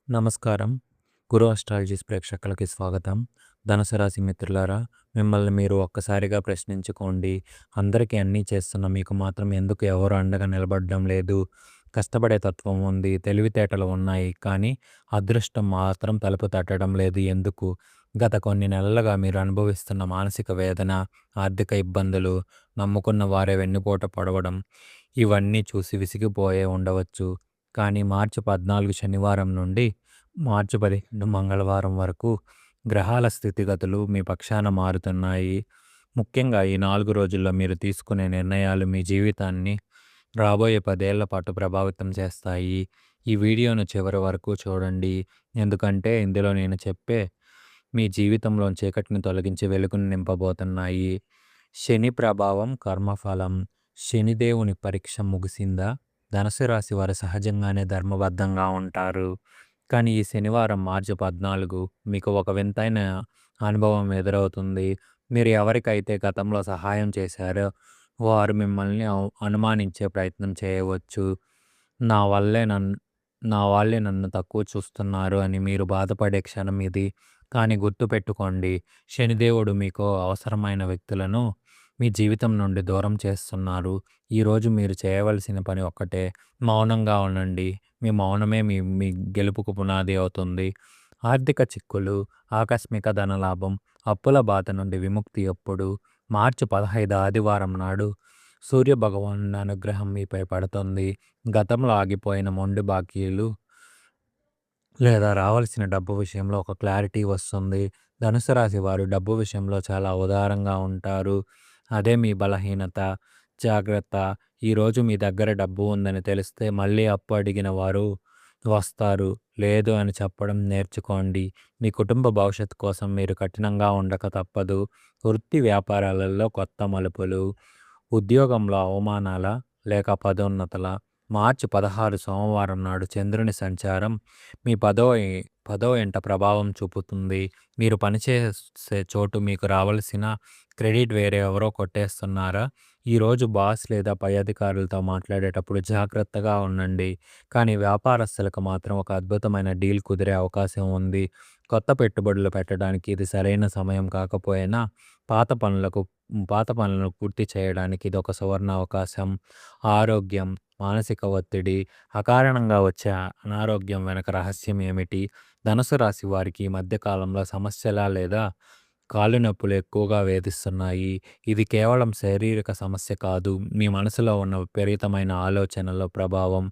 నమస్కారం. గురు అస్ట్రాలజీస్ ప్రేక్షకులకి స్వాగతం. ధనుసు రాశి మిత్రులారా, మిమ్మల్ని మీరు ఒక్కసారిగా ప్రశ్నించుకోండి. అందరికీ అన్నీ చేస్తున్న మీకు మాత్రం ఎందుకు ఎవరు అండగా నిలబడడం లేదు? కష్టపడే తత్వం ఉంది, తెలివితేటలు ఉన్నాయి, కానీ అదృష్టం మాత్రం తలుపు తట్టడం లేదు ఎందుకు? గత కొన్ని నెలలుగా మీరు అనుభవిస్తున్న మానసిక వేదన, ఆర్థిక ఇబ్బందులు, నమ్ముకున్న వారే వెన్నుపోట పొడవడం, ఇవన్నీ చూసి విసిగిపోయే ఉండవచ్చు. కానీ మార్చి 14 శనివారం నుండి మార్చి 15 మంగళవారం వరకు గ్రహాల స్థితిగతులు మీ పక్షాన మారుతున్నాయి. ముఖ్యంగా ఈ 4 రోజుల్లో మీరు తీసుకునే నిర్ణయాలు మీ జీవితాన్ని రాబోయే 10 ఏళ్ల పాటు ప్రభావితం చేస్తాయి. ఈ వీడియోను చివరి వరకు చూడండి. ఎందుకంటే ఇందులో నేను చెప్పే మీ జీవితంలో చీకటిని తొలగించి వెలుగును నింపబోతున్నాయి. శని ప్రభావం, కర్మఫలం. శనిదేవుని పరీక్ష ముగిసిందా? ధనుసు రాశి వారు సహజంగానే ధర్మబద్ధంగా ఉంటారు. కానీ ఈ శనివారం మార్చి 14 మీకు ఒక వింతైన అనుభవం ఎదురవుతుంది. మీరు ఎవరికైతే గతంలో సహాయం చేశారో వారు మిమ్మల్ని అనుమానించే ప్రయత్నం చేయవచ్చు. నా వల్లే నన్ నా వాళ్ళే నన్ను తక్కువ చూస్తున్నారు అని మీరు బాధపడే క్షణం ఇది. కానీ గుర్తుపెట్టుకోండి, శనిదేవుడు మీకు అవసరమైన వ్యక్తులను మీ జీవితం నుండి దూరం చేస్తున్నారు. ఈరోజు మీరు చేయవలసిన పని ఒక్కటే, మౌనంగా ఉండండి. మీ మౌనమే మీ మీ గెలుపుకు పునాది అవుతుంది. ఆర్థిక చిక్కులు, ఆకస్మిక ధనలాభం, అప్పుల బాధ నుండి విముక్తి ఎప్పుడు? మార్చి 15 ఆదివారం నాడు సూర్యభగవానుని అనుగ్రహం మీపై పడుతుంది. గతంలో ఆగిపోయిన మొండి బాకీలు లేదా రావాల్సిన డబ్బు విషయంలో ఒక క్లారిటీ వస్తుంది. ధనుసు రాశి వారు డబ్బు విషయంలో చాలా ఉదారంగా ఉంటారు. అదే మీ బలహీనత. జాగ్రత్త. ఈరోజు మీ దగ్గర డబ్బు ఉందని తెలిస్తే మళ్ళీ అప్పు అడిగిన వారు వస్తారు. లేదు అని చెప్పడం నేర్చుకోండి. మీ కుటుంబ భవిష్యత్తు కోసం మీరు కఠినంగా ఉండక తప్పదు. వృత్తి వ్యాపారాలలో కొత్త మలుపులు. ఉద్యోగంలో అవమానాల లేక పదోన్నతుల. మార్చి 16 సోమవారం నాడు చంద్రుని సంచారం మీ పదో ఇంట ప్రభావం చూపుతుంది. మీరు పనిచేసే చోటు మీకు రావాల్సిన క్రెడిట్ వేరే ఎవరో కొట్టేస్తున్నారా? ఈరోజు బాస్ లేదా పై అధికారులతో మాట్లాడేటప్పుడు జాగ్రత్తగా ఉండండి. కానీ వ్యాపారస్తులకు మాత్రం ఒక అద్భుతమైన డీల్ కుదిరే అవకాశం ఉంది. కొత్త పెట్టుబడులు పెట్టడానికి ఇది సరైన సమయం కాకపోయినా పాత పనులకు పాత పనులను పూర్తి చేయడానికి ఇది ఒక సువర్ణ అవకాశం. ఆరోగ్యం, మానసిక ఒత్తిడి, అకారణంగా వచ్చే అనారోగ్యం వెనక రహస్యం ఏమిటి? ధనుసు రాశి వారికి ఈ మధ్య కాలంలో సమస్యల లేదా కాళ్ళు నొప్పులు ఎక్కువగా వేధిస్తున్నాయి. ఇది కేవలం శారీరక సమస్య కాదు, మీ మనసులో ఉన్న విపరీతమైన ఆలోచనల ప్రభావం.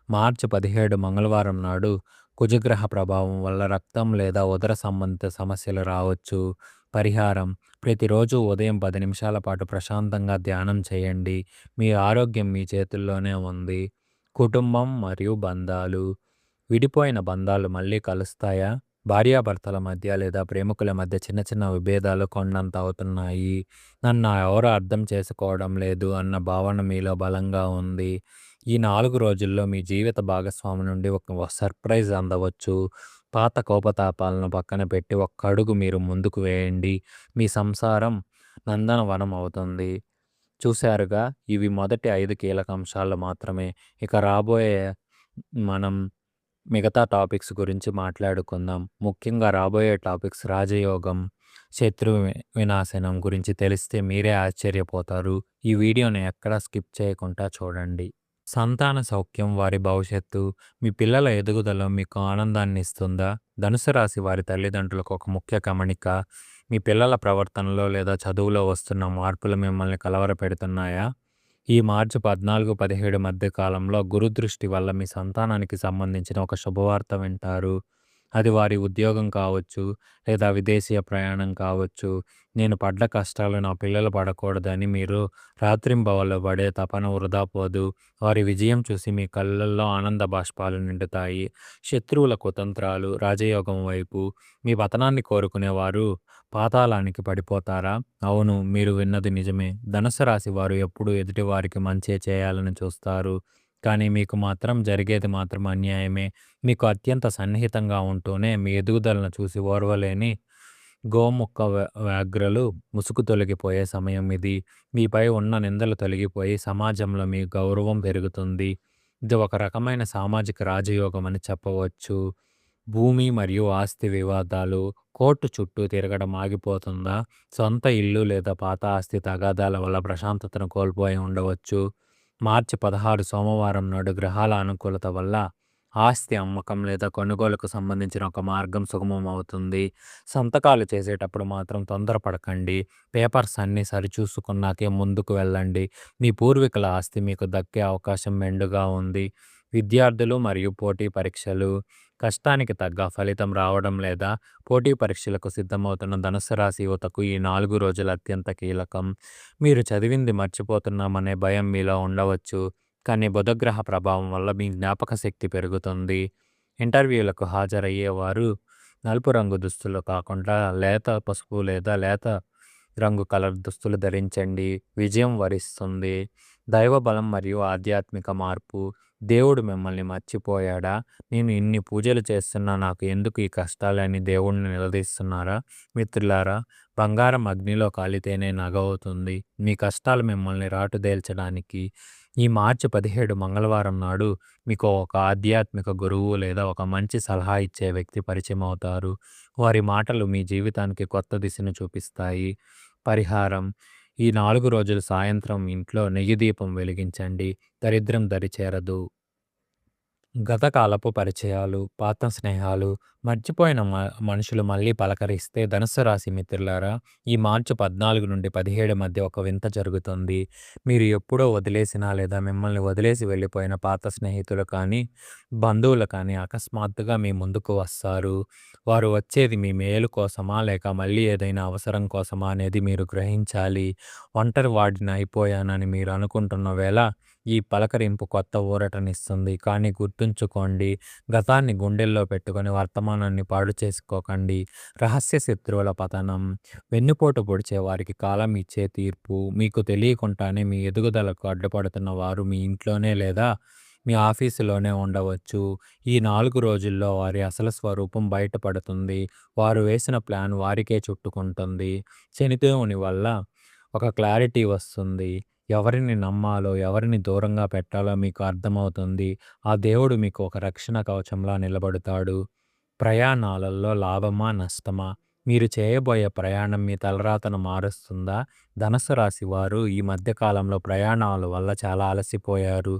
మార్చి 17 మంగళవారం నాడు కుజగ్రహ ప్రభావం వల్ల రక్తం లేదా ఉదర సంబంధిత సమస్యలు రావచ్చు. పరిహారం: ప్రతిరోజు ఉదయం 10 నిమిషాల పాటు ప్రశాంతంగా ధ్యానం చేయండి. మీ ఆరోగ్యం మీ చేతుల్లోనే ఉంది. కుటుంబం మరియు బంధాలు. విడిపోయిన బంధాలు మళ్ళీ కలుస్తాయా? భార్యాభర్తల మధ్య లేదా ప్రేమికుల మధ్య చిన్న చిన్న విభేదాలు కొండంత అవుతున్నాయి. నన్ను ఎవరు అర్థం చేసుకోవడం లేదు అన్న భావన మీలో బలంగా ఉంది. ఈ 4 రోజుల్లో మీ జీవిత భాగస్వామి నుండి ఒక సర్ప్రైజ్ అందవచ్చు. పాత కోపతాపాలను పక్కన పెట్టి ఒక్క అడుగు మీరు ముందుకు వేయండి. మీ సంసారం నందనవనం అవుతుంది. చూశారుగా, ఇవి మొదటి 5 కీలక అంశాలు మాత్రమే. ఇక రాబోయే మనం మిగతా టాపిక్స్ గురించి మాట్లాడుకుందాం. ముఖ్యంగా రాబోయే టాపిక్స్ రాజయోగం, శత్రు వినాశనం గురించి తెలిస్తే మీరే ఆశ్చర్యపోతారు. ఈ వీడియోని ఎక్కడా స్కిప్ చేయకుండా చూడండి. సంతాన సౌఖ్యం, వారి భవిష్యత్తు. మీ పిల్లల ఎదుగుదల మీకు ఆనందాన్ని ఇస్తుందా? ధనుసు రాశి వారి తల్లిదండ్రులకు ఒక ముఖ్య గమనిక. మీ పిల్లల ప్రవర్తనలో లేదా చదువులో వస్తున్న మార్పులు మిమ్మల్ని కలవరపెడుతున్నాయా? ఈ మార్చి 14, 17 మధ్య కాలంలో గురుదృష్టి వల్ల మీ సంతానానికి సంబంధించిన ఒక శుభవార్త వింటారు. అది వారి ఉద్యోగం కావచ్చు, లేదా విదేశీయ ప్రయాణం కావచ్చు. నేను పడ్డ కష్టాలు నా పిల్లలు పడకూడదని మీరు రాత్రింబవళ్ళు పడే తపన వృధా పోదు. వారి విజయం చూసి మీ కళ్ళల్లో ఆనంద బాష్పాలు నిండుతాయి. శత్రువుల కుతంత్రాలు, రాజయోగం వైపు. మీ పతనాన్ని కోరుకునేవారు పాతాళానికి పడిపోతారా? అవును, మీరు విన్నది నిజమే. ధనుసు రాశి వారు ఎప్పుడూ ఎదుటివారికి మంచే చేయాలని చూస్తారు. కానీ మీకు మాత్రం జరిగేది మాత్రం అన్యాయమే. మీకు అత్యంత సన్నిహితంగా ఉంటూనే మీ ఎదుగుదలను చూసి ఓర్వలేని గోముఖ వ్యాఘ్రలు ముసుగు తొలగిపోయే సమయం ఇది. మీపై ఉన్న నిందలు తొలగిపోయి సమాజంలో మీ గౌరవం పెరుగుతుంది. ఇది ఒక రకమైన సామాజిక రాజయోగం అని చెప్పవచ్చు. భూమి మరియు ఆస్తి వివాదాలు, కోర్టు చుట్టూ తిరగడం ఆగిపోతుందా? సొంత ఇల్లు లేదా పాత ఆస్తి తగాదాల వల్ల ప్రశాంతతను కోల్పోయి ఉండవచ్చు. మార్చి 16 సోమవారం నాడు గ్రహాల అనుకూలత వల్ల ఆస్తి అమ్మకం లేదా కొనుగోలుకు సంబంధించిన ఒక మార్గం సుగమం అవుతుంది. సంతకాలు చేసేటప్పుడు మాత్రం తొందరపడకండి. పేపర్స్ అన్నీ సరిచూసుకున్నాకే ముందుకు వెళ్ళండి. మీ పూర్వీకుల ఆస్తి మీకు దక్కే అవకాశం మెండుగా ఉంది. విద్యార్థులు మరియు పోటీ పరీక్షలు, కష్టానికి తగ్గ ఫలితం రావడం లేదా పోటీ పరీక్షలకు సిద్ధమవుతున్న ధనుస్సు రాశి యువతకు ఈ 4 రోజులు అత్యంత కీలకం. మీరు చదివింది మర్చిపోతున్నామనే భయం మీలో ఉండవచ్చు. కానీ బుధగ్రహ ప్రభావం వల్ల మీ జ్ఞాపక శక్తి పెరుగుతుంది. ఇంటర్వ్యూలకు హాజరయ్యేవారు నలుపు రంగు దుస్తులు కాకుండా లేత పసుపు లేదా లేత రంగు కలర్ దుస్తులు ధరించండి. విజయం వరిస్తుంది. దైవ బలం మరియు ఆధ్యాత్మిక మార్పు. దేవుడు మిమ్మల్ని మర్చిపోయాడా? నేను ఇన్ని పూజలు చేస్తున్నా నాకు ఎందుకు ఈ కష్టాలని దేవుణ్ణి నిలదీస్తున్నారా? మిత్రులారా, బంగారం అగ్నిలో కాలితేనే నగవుతుంది. మీ కష్టాలు మిమ్మల్ని రాటుదేల్చడానికి ఈ మార్చి 17 మంగళవారం నాడు మీకు ఒక ఆధ్యాత్మిక గురువు లేదా ఒక మంచి సలహా ఇచ్చే వ్యక్తి పరిచయం అవుతారు. వారి మాటలు మీ జీవితానికి కొత్త దిశను చూపిస్తాయి. పరిహారం: ఈ 4 రోజులు సాయంత్రం ఇంట్లో నెయ్యి దీపం వెలిగించండి. దరిద్రం దరిచేరదు. గతకాలపు పరిచయాలు, పాత స్నేహాలు, మర్చిపోయిన మనుషులు మళ్ళీ పలకరిస్తే ధనుస్సు రాశి మిత్రులారా, ఈ మార్చి 14 నుండి 17 మధ్య ఒక వింత జరుగుతుంది. మీరు ఎప్పుడో వదిలేసిన లేదా మిమ్మల్ని వదిలేసి వెళ్ళిపోయిన పాత స్నేహితులు కానీ, బంధువులు కానీ అకస్మాత్తుగా మీ ముందుకు వస్తారు. వారు వచ్చేది మీ మేలు కోసమా లేక మళ్ళీ ఏదైనా అవసరం కోసమా అనేది మీరు గ్రహించాలి. ఒంటరి వాడిని అయిపోయానని మీరు అనుకుంటున్న వేళ ఈ పలకరింపు కొత్త ఊరటనిస్తుంది. కానీ గుర్తుంచుకోండి, గతాన్ని గుండెల్లో పెట్టుకొని వర్తమానాన్ని పాడు చేసుకోకండి. రహస్య శత్రువుల పతనం. వెన్నుపోటు పొడిచే వారికి కాలం ఇచ్చే తీర్పు. మీకు తెలియకుండానే మీ ఎదుగుదలకు అడ్డుపడుతున్న వారు మీ ఇంట్లోనే లేదా మీ ఆఫీసులోనే ఉండవచ్చు. ఈ 4 రోజుల్లో వారి అసలు స్వరూపం బయటపడుతుంది. వారు వేసిన ప్లాన్ వారికే చుట్టుకుంటుంది. శనిదేవుని వల్ల ఒక క్లారిటీ వస్తుంది. ఎవరిని నమ్మాలో, ఎవరిని దూరంగా పెట్టాలో మీకు అర్థమవుతుంది. ఆ దేవుడు మీకు ఒక రక్షణ కవచంలా నిలబడతాడు. ప్రయాణాలలో లాభమా? నష్టమా? మీరు చేయబోయే ప్రయాణం మీ తలరాతను మారుస్తుందా? ధనుసు రాశి వారు ఈ మధ్య కాలంలో ప్రయాణాల వల్ల చాలా అలసిపోయారు.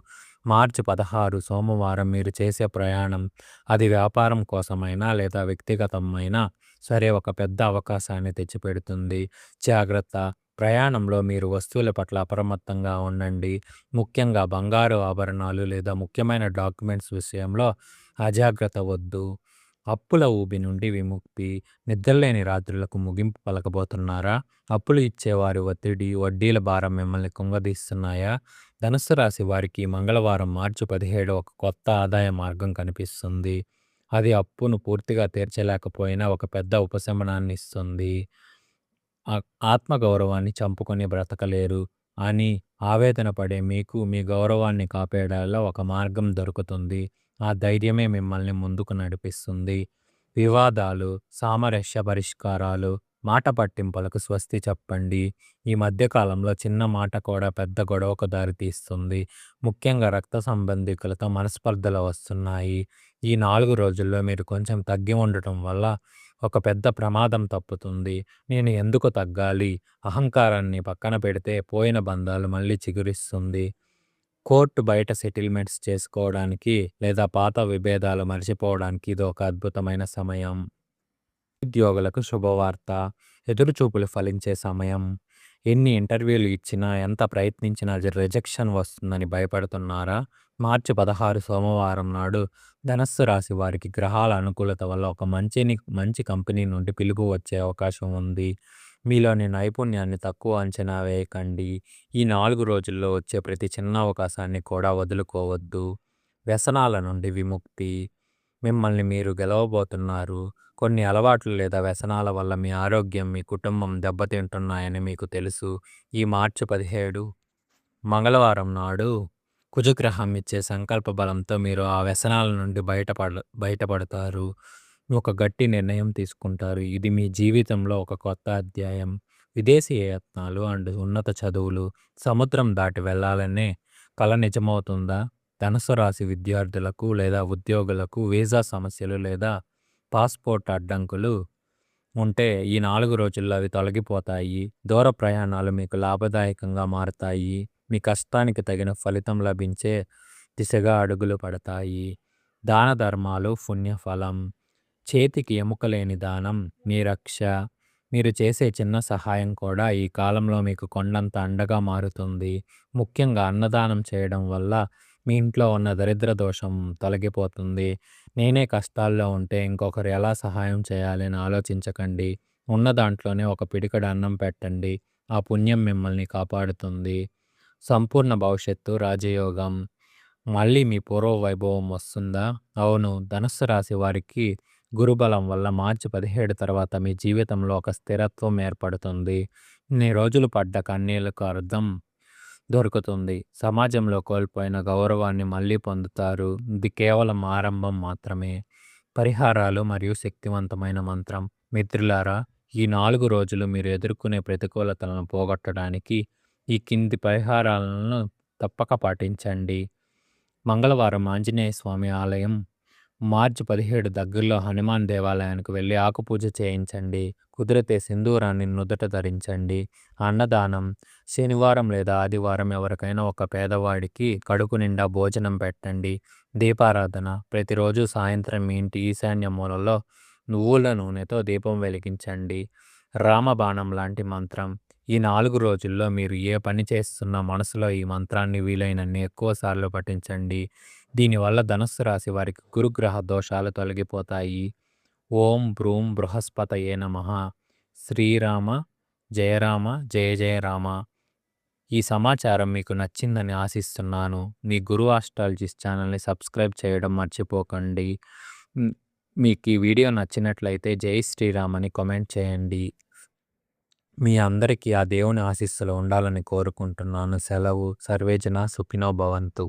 మార్చి 16 సోమవారం మీరు చేసే ప్రయాణం, అది వ్యాపారం కోసమైనా లేదా వ్యక్తిగతమైనా సరే, ఒక పెద్ద అవకాశాన్ని తెచ్చిపెడుతుంది. జాగ్రత్త: ప్రయాణంలో మీరు వస్తువుల పట్ల అప్రమత్తంగా ఉండండి. ముఖ్యంగా బంగారు ఆభరణాలు లేదా ముఖ్యమైన డాక్యుమెంట్స్ విషయంలో అజాగ్రత్త వద్దు. అప్పుల ఊబి నుండి విముక్తి. నిద్రలేని రాత్రులకు ముగింపు పలకబోతున్నారా? అప్పులు ఇచ్చేవారి ఒత్తిడి, వడ్డీల భారం మిమ్మల్ని కుంగదీస్తున్నాయా? ధనుస్సు రాశి వారికి మంగళవారం మార్చి 17 ఒక కొత్త ఆదాయ మార్గం కనిపిస్తుంది. అది అప్పును పూర్తిగా తీర్చలేకపోయినా ఒక పెద్ద ఉపశమనాన్ని ఇస్తుంది. ఆత్మగౌరవాన్ని చంపుకొని బ్రతకలేరు అని ఆవేదన పడే మీకు మీ గౌరవాన్ని కాపాడేలా ఒక మార్గం దొరుకుతుంది. ఆ ధైర్యమే మిమ్మల్ని ముందుకు నడిపిస్తుంది. వివాదాలు, సామరస్య పరిష్కారాలు, మాట పట్టింపులకు స్వస్తి చెప్పండి. ఈ మధ్యకాలంలో చిన్న మాట కూడా పెద్ద గొడవకు దారితీస్తుంది. ముఖ్యంగా రక్త సంబంధికులతో మనస్పర్ధలు వస్తున్నాయి. ఈ 4 రోజుల్లో మీరు కొంచెం తగ్గి ఉండటం వల్ల ఒక పెద్ద ప్రమాదం తప్పుతుంది. నేను ఎందుకు తగ్గాలి? అహంకారాన్ని పక్కన పెడితే పోయిన బంధాలు మళ్ళీ చిగురిస్తుంది. కోర్టు బయట సెటిల్మెంట్స్ చేసుకోవడానికి లేదా పాత విభేదాలు మర్చిపోవడానికి ఇది ఒక అద్భుతమైన సమయం. ఉద్యోగులకు శుభవార్త. ఎదురుచూపులు ఫలించే సమయం. ఎన్ని ఇంటర్వ్యూలు ఇచ్చినా, ఎంత ప్రయత్నించినా రిజెక్షన్ వస్తుందని భయపడుతున్నారా? మార్చి 16 సోమవారం నాడు ధనస్సు రాశి వారికి గ్రహాల అనుకూలత వల్ల ఒక మంచి కంపెనీ నుండి పిలుపు వచ్చే అవకాశం ఉంది. మీలోని నైపుణ్యాన్ని తక్కువ అంచనా వేయకండి. ఈ 4 రోజుల్లో వచ్చే ప్రతి చిన్న అవకాశాన్ని కూడా వదులుకోవద్దు. వ్యసనాల నుండి విముక్తి. మిమ్మల్ని మీరు గెలవబోతున్నారు. కొన్ని అలవాట్లు లేదా వ్యసనాల వల్ల మీ ఆరోగ్యం, మీ కుటుంబం దెబ్బతింటున్నాయని మీకు తెలుసు. ఈ మార్చి 17 మంగళవారం నాడు కుజగ్రహం ఇచ్చే సంకల్ప బలంతో మీరు ఆ వ్యసనాల నుండి బయటపడతారు. ఒక గట్టి నిర్ణయం తీసుకుంటారు. ఇది మీ జీవితంలో ఒక కొత్త అధ్యాయం. విదేశీ యత్నాలు అండ్ ఉన్నత చదువులు. సముద్రం దాటి వెళ్ళాలనే కల నిజమవుతుందా? ధనుసు రాశి విద్యార్థులకు లేదా ఉద్యోగులకు వీసా సమస్యలు లేదా పాస్‌పోర్ట్ అడ్డంకులు ఉంటే ఈ 4 రోజుల్లో అవి తొలగిపోతాయి. దూర ప్రయాణాలు మీకు లాభదాయకంగా మారతాయి. మీ కష్టానికి తగిన ఫలితం లభించే దిశగా అడుగులు పడతాయి. దాన ధర్మాలు పుణ్యఫలం. చేతికి ఎముక లేని దానం మీ రక్ష. మీరు చేసే చిన్న సహాయం కూడా ఈ కాలంలో మీకు కొండంత అండగా మారుతుంది. ముఖ్యంగా అన్నదానం చేయడం వల్ల మీ ఇంట్లో ఉన్న దరిద్ర దోషం తొలగిపోతుంది. నేనే కష్టాల్లో ఉంటే ఇంకొకరు ఎలా సహాయం చేయాలని ఆలోచించకండి. ఉన్న దాంట్లోనే ఒక పిడికెడు అన్నం పెట్టండి. ఆ పుణ్యం మిమ్మల్ని కాపాడుతుంది. సంపూర్ణ భవిష్యత్తు రాజయోగం. మళ్ళీ మీ పూర్వ వైభవం వస్తుందా? అవును. ధనుస్సు రాశి వారికి గురుబలం వల్ల మార్చి 17 తర్వాత మీ జీవితంలో ఒక స్థిరత్వం ఏర్పడుతుంది. ఇన్ని రోజులు పడ్డ కన్నీళ్లకు అర్థం దొరుకుతుంది. సమాజంలో కోల్పోయిన గౌరవాన్ని మళ్ళీ పొందుతారు. ఇది కేవలం ఆరంభం మాత్రమే. పరిహారాలు మరియు శక్తివంతమైన మంత్రం. మిత్రులారా, ఈ 4 రోజులు మీరు ఎదుర్కొనే ప్రతికూలతలను పోగొట్టడానికి ఈ కింది పరిహారాలను తప్పక పాటించండి. మంగళవారం ఆంజనేయ స్వామి ఆలయం, మార్చి 17 దగ్గరలో హనుమాన్ దేవాలయానికి వెళ్ళి ఆకుపూజ చేయించండి. కుదిరితే సింధూరాన్ని నుదుట ధరించండి. అన్నదానం. శనివారం లేదా ఆదివారం ఎవరికైనా ఒక పేదవాడికి కడుపు నిండా భోజనం పెట్టండి. దీపారాధన. ప్రతిరోజు సాయంత్రం మీ ఇంటి ఈశాన్య మూలలో నువ్వుల నూనెతో దీపం వెలిగించండి. రామబాణం లాంటి మంత్రం. ఈ 4 రోజుల్లో మీరు ఏ పని చేస్తున్నా మనసులో ఈ మంత్రాన్ని వీలైనన్ని ఎక్కువ సార్లు పఠించండి. దీనివల్ల ధనుస్సు రాశి వారికి గురుగ్రహ దోషాలు తొలగిపోతాయి. ఓం భ్రూం బృహస్పతయే నమః. శ్రీరామ జయరామ జయ జయ రామ. ఈ సమాచారం మీకు నచ్చిందని ఆశిస్తున్నాను. మీ గురు ఆస్ట్రాలజిస్ట్ ఛానల్ని సబ్స్క్రైబ్ చేయడం మర్చిపోకండి. మీకు ఈ వీడియో నచ్చినట్లయితే జై శ్రీరామ్ అని కామెంట్ చేయండి. మీ అందరికీ ఆ దేవుని ఆశీస్సులు ఉండాలని కోరుకుంటున్నాను. సెలవు. సర్వేజన సుఖినో భవంతు.